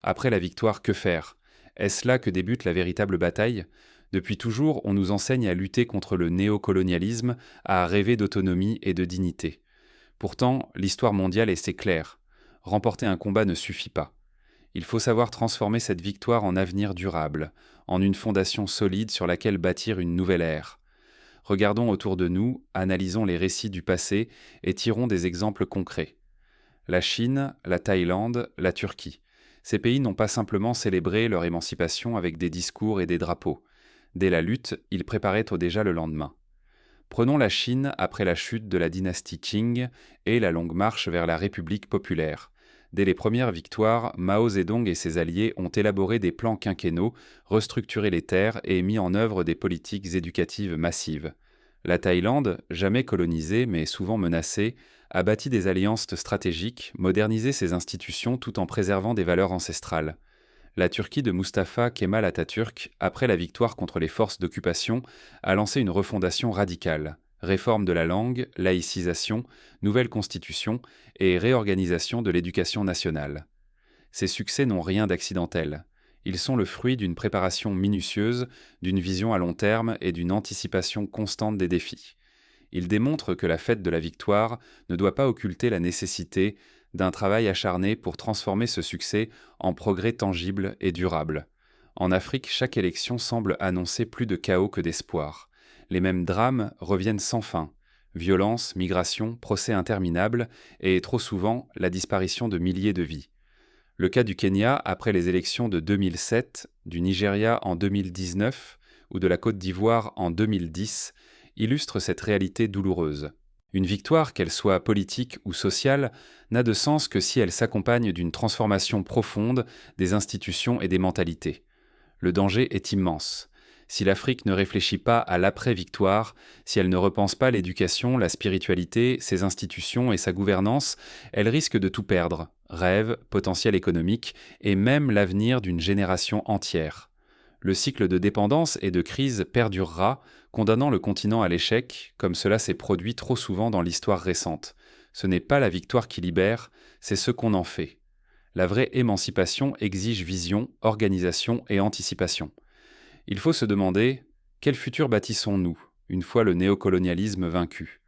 Après la victoire, que faire? Est-ce là que débute la véritable bataille? Depuis toujours, on nous enseigne à lutter contre le néocolonialisme, à rêver d'autonomie et de dignité. Pourtant, l'histoire mondiale est assez claire. Remporter un combat ne suffit pas. Il faut savoir transformer cette victoire en avenir durable, en une fondation solide sur laquelle bâtir une nouvelle ère. Regardons autour de nous, analysons les récits du passé et tirons des exemples concrets. La Chine, la Thaïlande, la Turquie. Ces pays n'ont pas simplement célébré leur émancipation avec des discours et des drapeaux. Dès la lutte, ils préparaient au déjà le lendemain. Prenons la Chine après la chute de la dynastie Qing et la longue marche vers la République populaire. Dès les premières victoires, Mao Zedong et ses alliés ont élaboré des plans quinquennaux, restructuré les terres et mis en œuvre des politiques éducatives massives. La Thaïlande, jamais colonisée mais souvent menacée, a bâti des alliances stratégiques, modernisé ses institutions tout en préservant des valeurs ancestrales. La Turquie de Mustafa Kemal Atatürk, après la victoire contre les forces d'occupation, a lancé une refondation radicale. Réforme de la langue, laïcisation, nouvelle constitution et réorganisation de l'éducation nationale. Ces succès n'ont rien d'accidentel. Ils sont le fruit d'une préparation minutieuse, d'une vision à long terme et d'une anticipation constante des défis. Ils démontrent que la fête de la victoire ne doit pas occulter la nécessité d'un travail acharné pour transformer ce succès en progrès tangible et durable. En Afrique, chaque élection semble annoncer plus de chaos que d'espoir. Les mêmes drames reviennent sans fin. Violence, migration, procès interminables et, trop souvent, la disparition de milliers de vies. Le cas du Kenya après les élections de 2007, du Nigeria en 2019 ou de la Côte d'Ivoire en 2010 illustre cette réalité douloureuse. Une victoire, qu'elle soit politique ou sociale, n'a de sens que si elle s'accompagne d'une transformation profonde des institutions et des mentalités. Le danger est immense. Si l'Afrique ne réfléchit pas à l'après-victoire, si elle ne repense pas l'éducation, la spiritualité, ses institutions et sa gouvernance, elle risque de tout perdre, rêve, potentiel économique et même l'avenir d'une génération entière. Le cycle de dépendance et de crise perdurera, condamnant le continent à l'échec, comme cela s'est produit trop souvent dans l'histoire récente. Ce n'est pas la victoire qui libère, c'est ce qu'on en fait. La vraie émancipation exige vision, organisation et anticipation. Il faut se demander, quel futur bâtissons-nous, une fois le néocolonialisme vaincu?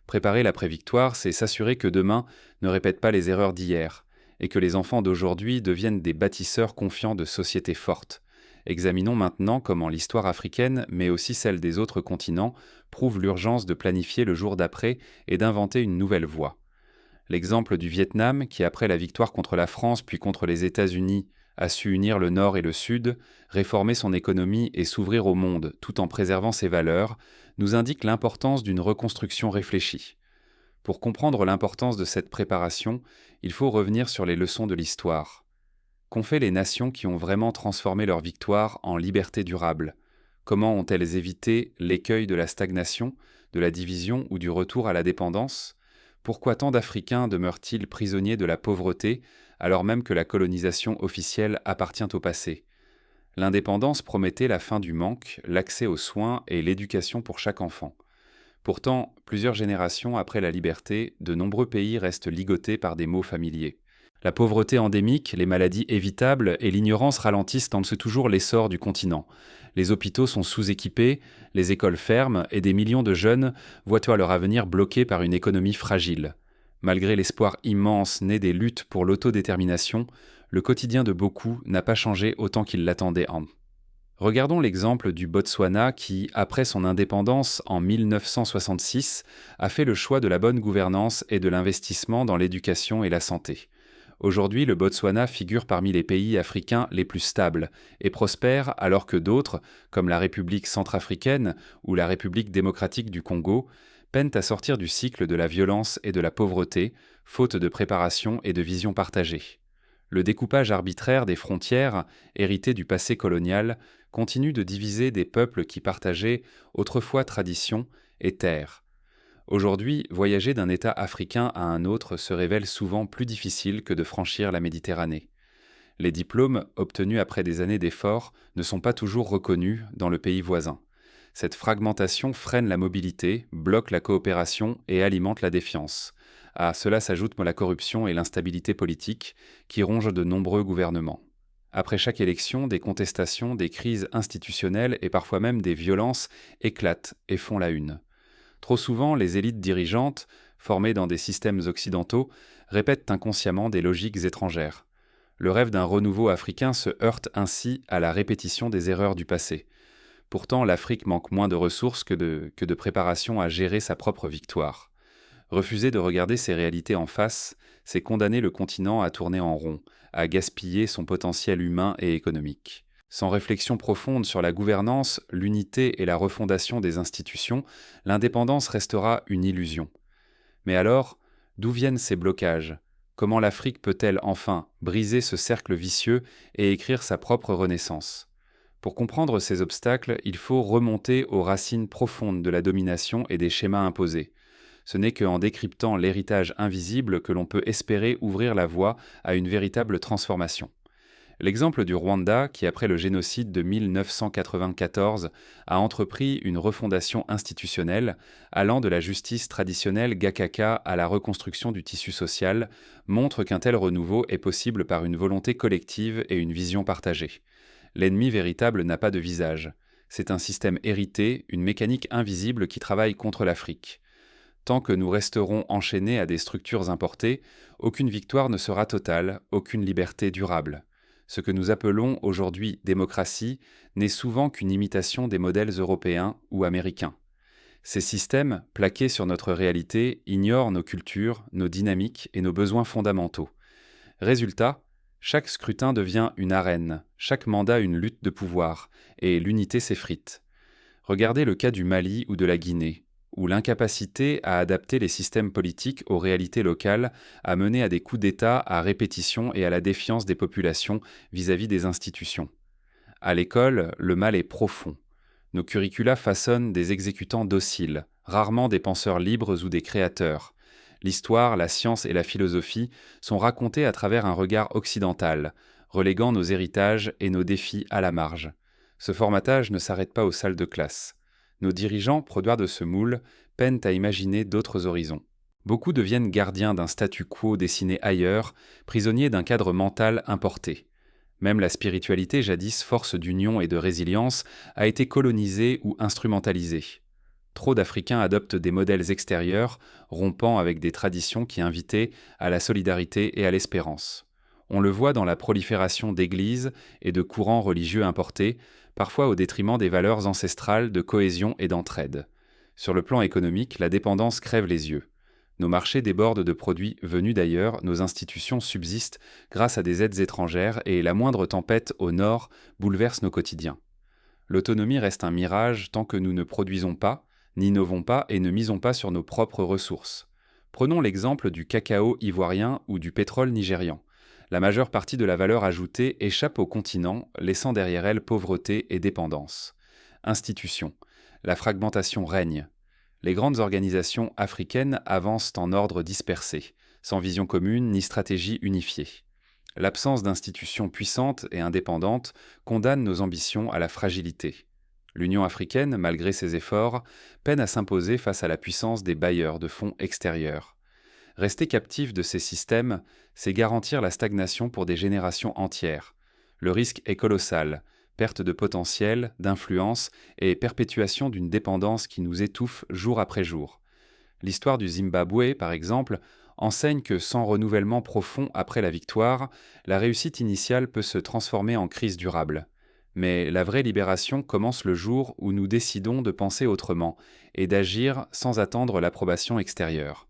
Préparer l'après-victoire, c'est s'assurer que demain ne répète pas les erreurs d'hier, et que les enfants d'aujourd'hui deviennent des bâtisseurs confiants de sociétés fortes. Examinons maintenant comment l'histoire africaine, mais aussi celle des autres continents, prouve l'urgence de planifier le jour d'après et d'inventer une nouvelle voie. L'exemple du Vietnam, qui après la victoire contre la France puis contre les États-Unis, a su unir le Nord et le Sud, réformer son économie et s'ouvrir au monde tout en préservant ses valeurs, nous indique l'importance d'une reconstruction réfléchie. Pour comprendre l'importance de cette préparation, il faut revenir sur les leçons de l'histoire. Qu'ont fait les nations qui ont vraiment transformé leur victoire en liberté durable? Comment ont-elles évité l'écueil de la stagnation, de la division ou du retour à la dépendance? Pourquoi tant d'Africains demeurent-ils prisonniers de la pauvreté alors même que la colonisation officielle appartient au passé? L'indépendance promettait la fin du manque, l'accès aux soins et l'éducation pour chaque enfant. Pourtant, plusieurs générations après la liberté, de nombreux pays restent ligotés par des maux familiers. La pauvreté endémique, les maladies évitables et l'ignorance ralentissent toujours l'essor du continent. Les hôpitaux sont sous-équipés, les écoles ferment et des millions de jeunes voient leur avenir bloqué par une économie fragile. Malgré l'espoir immense né des luttes pour l'autodétermination, le quotidien de beaucoup n'a pas changé autant qu'ils l'attendaient. Regardons l'exemple du Botswana qui, après son indépendance en 1966, a fait le choix de la bonne gouvernance et de l'investissement dans l'éducation et la santé. Aujourd'hui, le Botswana figure parmi les pays africains les plus stables et prospère alors que d'autres, comme la République centrafricaine ou la République démocratique du Congo, peinent à sortir du cycle de la violence et de la pauvreté, faute de préparation et de vision partagée. Le découpage arbitraire des frontières, hérité du passé colonial, continue de diviser des peuples qui partageaient autrefois tradition et terre. Aujourd'hui, voyager d'un État africain à un autre se révèle souvent plus difficile que de franchir la Méditerranée. Les diplômes, obtenus après des années d'efforts, ne sont pas toujours reconnus dans le pays voisin. Cette fragmentation freine la mobilité, bloque la coopération et alimente la défiance. À cela s'ajoute la corruption et l'instabilité politique qui rongent de nombreux gouvernements. Après chaque élection, des contestations, des crises institutionnelles et parfois même des violences éclatent et font la une. Trop souvent, les élites dirigeantes, formées dans des systèmes occidentaux, répètent inconsciemment des logiques étrangères. Le rêve d'un renouveau africain se heurte ainsi à la répétition des erreurs du passé. Pourtant, l'Afrique manque moins de ressources que de préparation à gérer sa propre victoire. Refuser de regarder ces réalités en face, c'est condamner le continent à tourner en rond, à gaspiller son potentiel humain et économique. Sans réflexion profonde sur la gouvernance, l'unité et la refondation des institutions, l'indépendance restera une illusion. Mais alors, d'où viennent ces blocages? Comment l'Afrique peut-elle enfin briser ce cercle vicieux et écrire sa propre renaissance? Pour comprendre ces obstacles, il faut remonter aux racines profondes de la domination et des schémas imposés. Ce n'est qu'en décryptant l'héritage invisible que l'on peut espérer ouvrir la voie à une véritable transformation. L'exemple du Rwanda, qui après le génocide de 1994 a entrepris une refondation institutionnelle, allant de la justice traditionnelle Gakaka à la reconstruction du tissu social, montre qu'un tel renouveau est possible par une volonté collective et une vision partagée. L'ennemi véritable n'a pas de visage. C'est un système hérité, une mécanique invisible qui travaille contre l'Afrique. Tant que nous resterons enchaînés à des structures importées, aucune victoire ne sera totale, aucune liberté durable. Ce que nous appelons aujourd'hui démocratie n'est souvent qu'une imitation des modèles européens ou américains. Ces systèmes, plaqués sur notre réalité, ignorent nos cultures, nos dynamiques et nos besoins fondamentaux. Résultat, chaque scrutin devient une arène, chaque mandat une lutte de pouvoir, et l'unité s'effrite. Regardez le cas du Mali ou de la Guinée, où l'incapacité à adapter les systèmes politiques aux réalités locales a mené à des coups d'État à répétition et à la défiance des populations vis-à-vis des institutions. À l'école, le mal est profond. Nos curricula façonnent des exécutants dociles, rarement des penseurs libres ou des créateurs. L'histoire, la science et la philosophie sont racontées à travers un regard occidental, reléguant nos héritages et nos défis à la marge. Ce formatage ne s'arrête pas aux salles de classe. Nos dirigeants, produits de ce moule, peinent à imaginer d'autres horizons. Beaucoup deviennent gardiens d'un statu quo dessiné ailleurs, prisonniers d'un cadre mental importé. Même la spiritualité, jadis force d'union et de résilience, a été colonisée ou instrumentalisée. Trop d'Africains adoptent des modèles extérieurs, rompant avec des traditions qui invitaient à la solidarité et à l'espérance. On le voit dans la prolifération d'églises et de courants religieux importés, parfois au détriment des valeurs ancestrales de cohésion et d'entraide. Sur le plan économique, la dépendance crève les yeux. Nos marchés débordent de produits venus d'ailleurs, nos institutions subsistent grâce à des aides étrangères et la moindre tempête au nord bouleverse nos quotidiens. L'autonomie reste un mirage tant que nous ne produisons pas, n'innovons pas et ne misons pas sur nos propres ressources. Prenons l'exemple du cacao ivoirien ou du pétrole nigérian. La majeure partie de la valeur ajoutée échappe au continent, laissant derrière elle pauvreté et dépendance. Institutions. La fragmentation règne. Les grandes organisations africaines avancent en ordre dispersé, sans vision commune ni stratégie unifiée. L'absence d'institutions puissantes et indépendantes condamne nos ambitions à la fragilité. L'Union africaine, malgré ses efforts, peine à s'imposer face à la puissance des bailleurs de fonds extérieurs. Rester captif de ces systèmes, c'est garantir la stagnation pour des générations entières. Le risque est colossal, perte de potentiel, d'influence et perpétuation d'une dépendance qui nous étouffe jour après jour. L'histoire du Zimbabwe, par exemple, enseigne que sans renouvellement profond après la victoire, la réussite initiale peut se transformer en crise durable. Mais la vraie libération commence le jour où nous décidons de penser autrement et d'agir sans attendre l'approbation extérieure.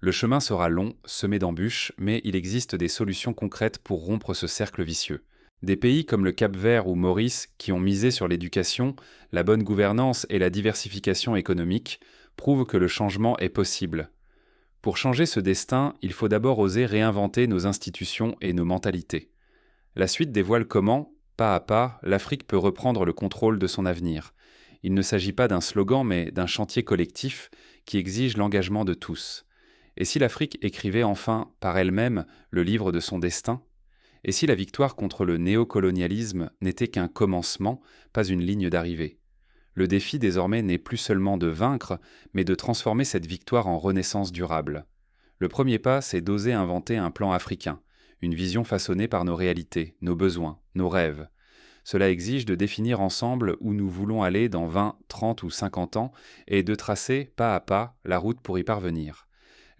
Le chemin sera long, semé d'embûches, mais il existe des solutions concrètes pour rompre ce cercle vicieux. Des pays comme le Cap-Vert ou Maurice, qui ont misé sur l'éducation, la bonne gouvernance et la diversification économique, prouvent que le changement est possible. Pour changer ce destin, il faut d'abord oser réinventer nos institutions et nos mentalités. La suite dévoile comment, pas à pas, l'Afrique peut reprendre le contrôle de son avenir. Il ne s'agit pas d'un slogan, mais d'un chantier collectif qui exige l'engagement de tous. Et si l'Afrique écrivait enfin, par elle-même, le livre de son destin? Et si la victoire contre le néocolonialisme n'était qu'un commencement, pas une ligne d'arrivée? Le défi désormais n'est plus seulement de vaincre, mais de transformer cette victoire en renaissance durable. Le premier pas, c'est d'oser inventer un plan africain, une vision façonnée par nos réalités, nos besoins, nos rêves. Cela exige de définir ensemble où nous voulons aller dans 20, 30 ou 50 ans et de tracer, pas à pas, la route pour y parvenir.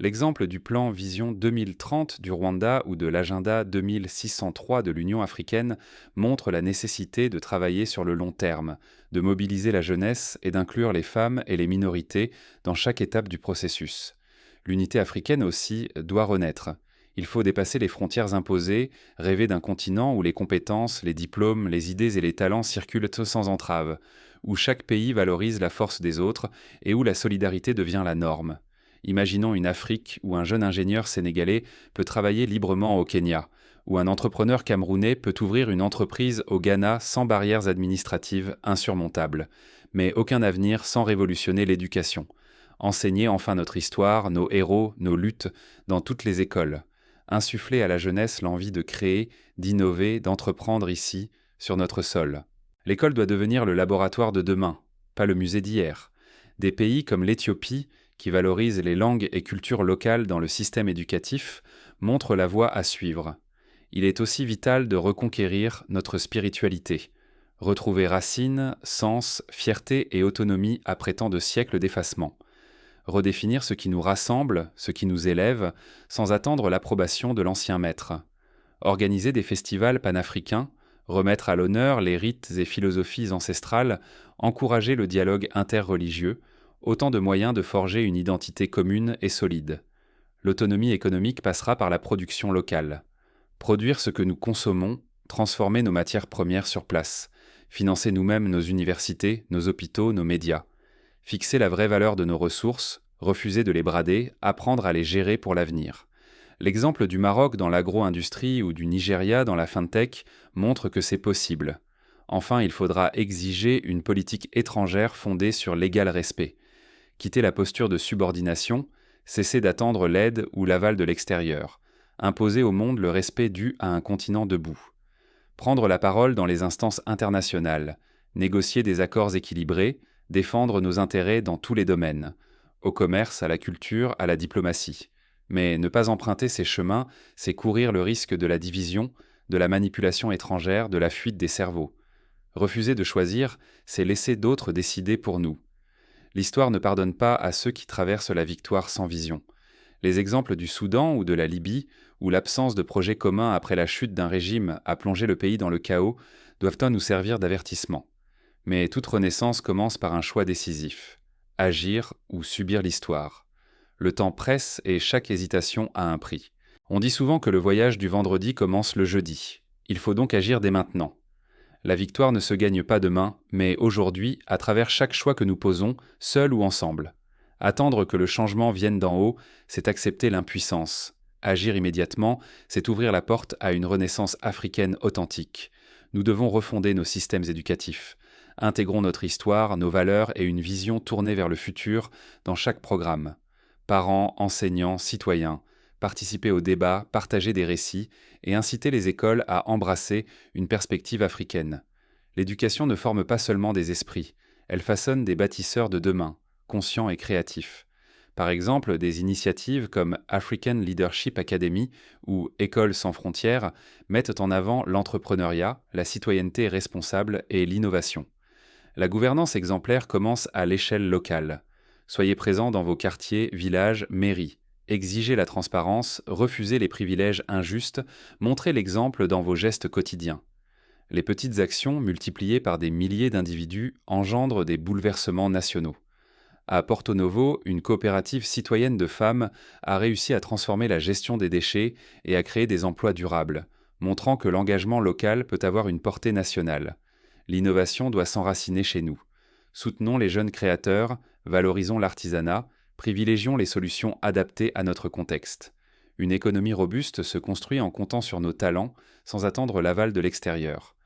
L'exemple du plan Vision 2030 du Rwanda ou de l'agenda 2603 de l'Union africaine montre la nécessité de travailler sur le long terme, de mobiliser la jeunesse et d'inclure les femmes et les minorités dans chaque étape du processus. L'unité africaine aussi doit renaître. Il faut dépasser les frontières imposées, rêver d'un continent où les compétences, les diplômes, les idées et les talents circulent sans entrave, où chaque pays valorise la force des autres et où la solidarité devient la norme. Imaginons une Afrique où un jeune ingénieur sénégalais peut travailler librement au Kenya, où un entrepreneur camerounais peut ouvrir une entreprise au Ghana sans barrières administratives insurmontables. Mais aucun avenir sans révolutionner l'éducation. Enseigner enfin notre histoire, nos héros, nos luttes, dans toutes les écoles. Insuffler à la jeunesse l'envie de créer, d'innover, d'entreprendre ici, sur notre sol. L'école doit devenir le laboratoire de demain, pas le musée d'hier. Des pays comme l'Éthiopie, qui valorisent les langues et cultures locales dans le système éducatif, montrent la voie à suivre. Il est aussi vital de reconquérir notre spiritualité, retrouver racines, sens, fierté et autonomie après tant de siècles d'effacement. Redéfinir ce qui nous rassemble, ce qui nous élève, sans attendre l'approbation de l'ancien maître. Organiser des festivals panafricains, remettre à l'honneur les rites et philosophies ancestrales, encourager le dialogue interreligieux, autant de moyens de forger une identité commune et solide. L'autonomie économique passera par la production locale. Produire ce que nous consommons, transformer nos matières premières sur place, financer nous-mêmes nos universités, nos hôpitaux, nos médias. Fixer la vraie valeur de nos ressources, refuser de les brader, apprendre à les gérer pour l'avenir. L'exemple du Maroc dans l'agro-industrie ou du Nigeria dans la fintech montre que c'est possible. Enfin, il faudra exiger une politique étrangère fondée sur l'égal respect. Quitter la posture de subordination, cesser d'attendre l'aide ou l'aval de l'extérieur, imposer au monde le respect dû à un continent debout. Prendre la parole dans les instances internationales, négocier des accords équilibrés, défendre nos intérêts dans tous les domaines, au commerce, à la culture, à la diplomatie. Mais ne pas emprunter ces chemins, c'est courir le risque de la division, de la manipulation étrangère, de la fuite des cerveaux. Refuser de choisir, c'est laisser d'autres décider pour nous. L'histoire ne pardonne pas à ceux qui traversent la victoire sans vision. Les exemples du Soudan ou de la Libye, où l'absence de projet commun après la chute d'un régime a plongé le pays dans le chaos, doivent nous servir d'avertissement. Mais toute renaissance commence par un choix décisif. Agir ou subir l'histoire. Le temps presse et chaque hésitation a un prix. On dit souvent que le voyage du vendredi commence le jeudi. Il faut donc agir dès maintenant. La victoire ne se gagne pas demain, mais aujourd'hui, à travers chaque choix que nous posons, seul ou ensemble. Attendre que le changement vienne d'en haut, c'est accepter l'impuissance. Agir immédiatement, c'est ouvrir la porte à une renaissance africaine authentique. Nous devons refonder nos systèmes éducatifs. Intégrons notre histoire, nos valeurs et une vision tournée vers le futur dans chaque programme. Parents, enseignants, citoyens, participer au débat, partager des récits et inciter les écoles à embrasser une perspective africaine. L'éducation ne forme pas seulement des esprits, elle façonne des bâtisseurs de demain, conscients et créatifs. Par exemple, des initiatives comme African Leadership Academy ou Écoles sans frontières mettent en avant l'entrepreneuriat, la citoyenneté responsable et l'innovation. La gouvernance exemplaire commence à l'échelle locale. Soyez présents dans vos quartiers, villages, mairies. Exigez la transparence, refusez les privilèges injustes, montrez l'exemple dans vos gestes quotidiens. Les petites actions, multipliées par des milliers d'individus, engendrent des bouleversements nationaux. À Porto Novo, une coopérative citoyenne de femmes a réussi à transformer la gestion des déchets et à créer des emplois durables, montrant que l'engagement local peut avoir une portée nationale. L'innovation doit s'enraciner chez nous. Soutenons les jeunes créateurs, valorisons l'artisanat, privilégions les solutions adaptées à notre contexte. Une économie robuste se construit en comptant sur nos talents, sans attendre l'aval de l'extérieur.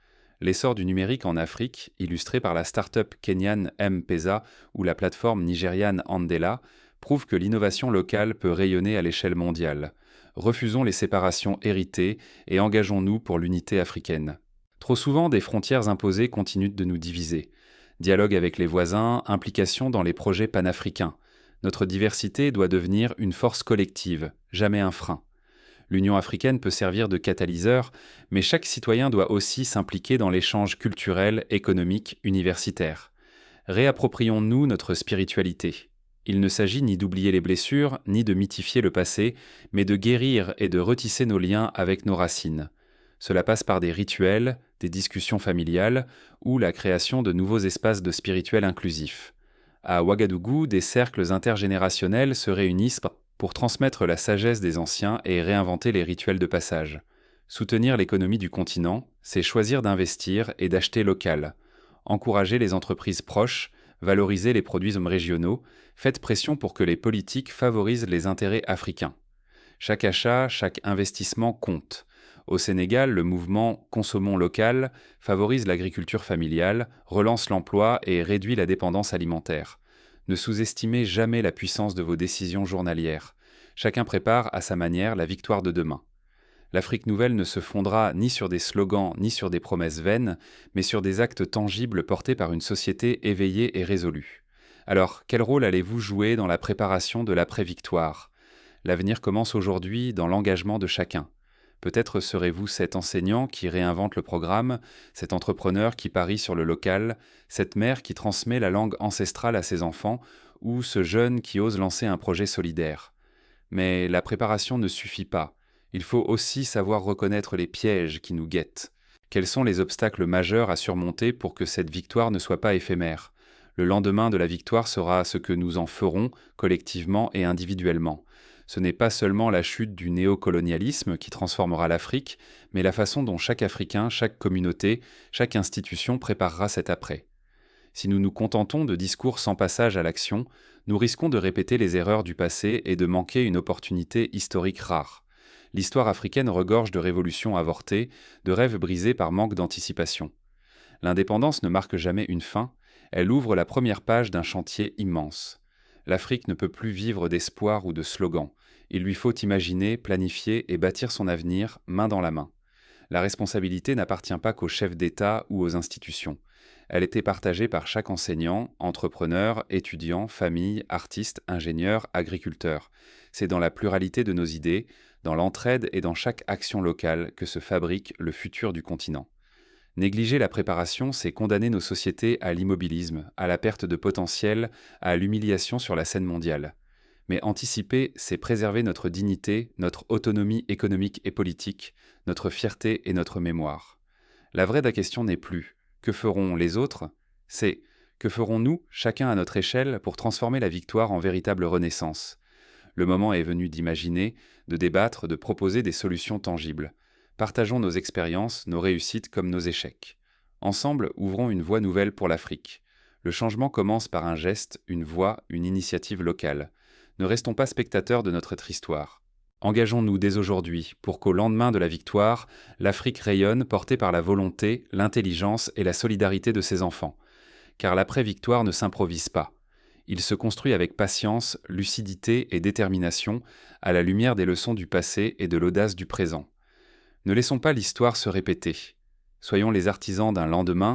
L'essor du numérique en Afrique, illustré par la start-up kenyane M-Pesa ou la plateforme nigériane Andela, prouve que l'innovation locale peut rayonner à l'échelle mondiale. Refusons les séparations héritées et engageons-nous pour l'unité africaine. Trop souvent, des frontières imposées continuent de nous diviser. Dialogue avec les voisins, implication dans les projets panafricains. Notre diversité doit devenir une force collective, jamais un frein. L'Union africaine peut servir de catalyseur, mais chaque citoyen doit aussi s'impliquer dans l'échange culturel, économique, universitaire. Réapproprions-nous notre spiritualité. Il ne s'agit ni d'oublier les blessures, ni de mythifier le passé, mais de guérir et de retisser nos liens avec nos racines. Cela passe par des rituels, des discussions familiales ou la création de nouveaux espaces de spirituel inclusifs. À Ouagadougou, des cercles intergénérationnels se réunissent pour transmettre la sagesse des anciens et réinventer les rituels de passage. Soutenir l'économie du continent, c'est choisir d'investir et d'acheter local. Encourager les entreprises proches, valoriser les produits régionaux, faites pression pour que les politiques favorisent les intérêts africains. Chaque achat, chaque investissement compte. Au Sénégal, le mouvement Consommons local favorise l'agriculture familiale, relance l'emploi et réduit la dépendance alimentaire. Ne sous-estimez jamais la puissance de vos décisions journalières. Chacun prépare à sa manière la victoire de demain. L'Afrique nouvelle ne se fondera ni sur des slogans ni sur des promesses vaines, mais sur des actes tangibles portés par une société éveillée et résolue. Alors, quel rôle allez-vous jouer dans la préparation de l'après-victoire ? L'avenir commence aujourd'hui dans l'engagement de chacun. Peut-être serez-vous cet enseignant qui réinvente le programme, cet entrepreneur qui parie sur le local, cette mère qui transmet la langue ancestrale à ses enfants, ou ce jeune qui ose lancer un projet solidaire. Mais la préparation ne suffit pas. Il faut aussi savoir reconnaître les pièges qui nous guettent. Quels sont les obstacles majeurs à surmonter pour que cette victoire ne soit pas éphémère ? Le lendemain de la victoire sera ce que nous en ferons collectivement et individuellement. Ce n'est pas seulement la chute du néocolonialisme qui transformera l'Afrique, mais la façon dont chaque Africain, chaque communauté, chaque institution préparera cet après. Si nous nous contentons de discours sans passage à l'action, nous risquons de répéter les erreurs du passé et de manquer une opportunité historique rare. L'histoire africaine regorge de révolutions avortées, de rêves brisés par manque d'anticipation. L'indépendance ne marque jamais une fin, elle ouvre la première page d'un chantier immense. L'Afrique ne peut plus vivre d'espoir ou de slogans. Il lui faut imaginer, planifier et bâtir son avenir main dans la main. La responsabilité n'appartient pas qu'aux chefs d'État ou aux institutions. Elle était partagée par chaque enseignant, entrepreneur, étudiant, famille, artiste, ingénieur, agriculteur. C'est dans la pluralité de nos idées, dans l'entraide et dans chaque action locale que se fabrique le futur du continent. Négliger la préparation, c'est condamner nos sociétés à l'immobilisme, à la perte de potentiel, à l'humiliation sur la scène mondiale. Mais anticiper, c'est préserver notre dignité, notre autonomie économique et politique, notre fierté et notre mémoire. La vraie question n'est plus « que feront les autres ?», c'est « que ferons-nous, chacun à notre échelle, pour transformer la victoire en véritable renaissance ?» Le moment est venu d'imaginer, de débattre, de proposer des solutions tangibles. Partageons nos expériences, nos réussites comme nos échecs. Ensemble, ouvrons une voie nouvelle pour l'Afrique. Le changement commence par un geste, une voix, une initiative locale. Ne restons pas spectateurs de notre histoire. Engageons-nous dès aujourd'hui pour qu'au lendemain de la victoire, l'Afrique rayonne portée par la volonté, l'intelligence et la solidarité de ses enfants. Car l'après-victoire ne s'improvise pas. Il se construit avec patience, lucidité et détermination, à la lumière des leçons du passé et de l'audace du présent. Ne laissons pas l'histoire se répéter. Soyons les artisans d'un lendemain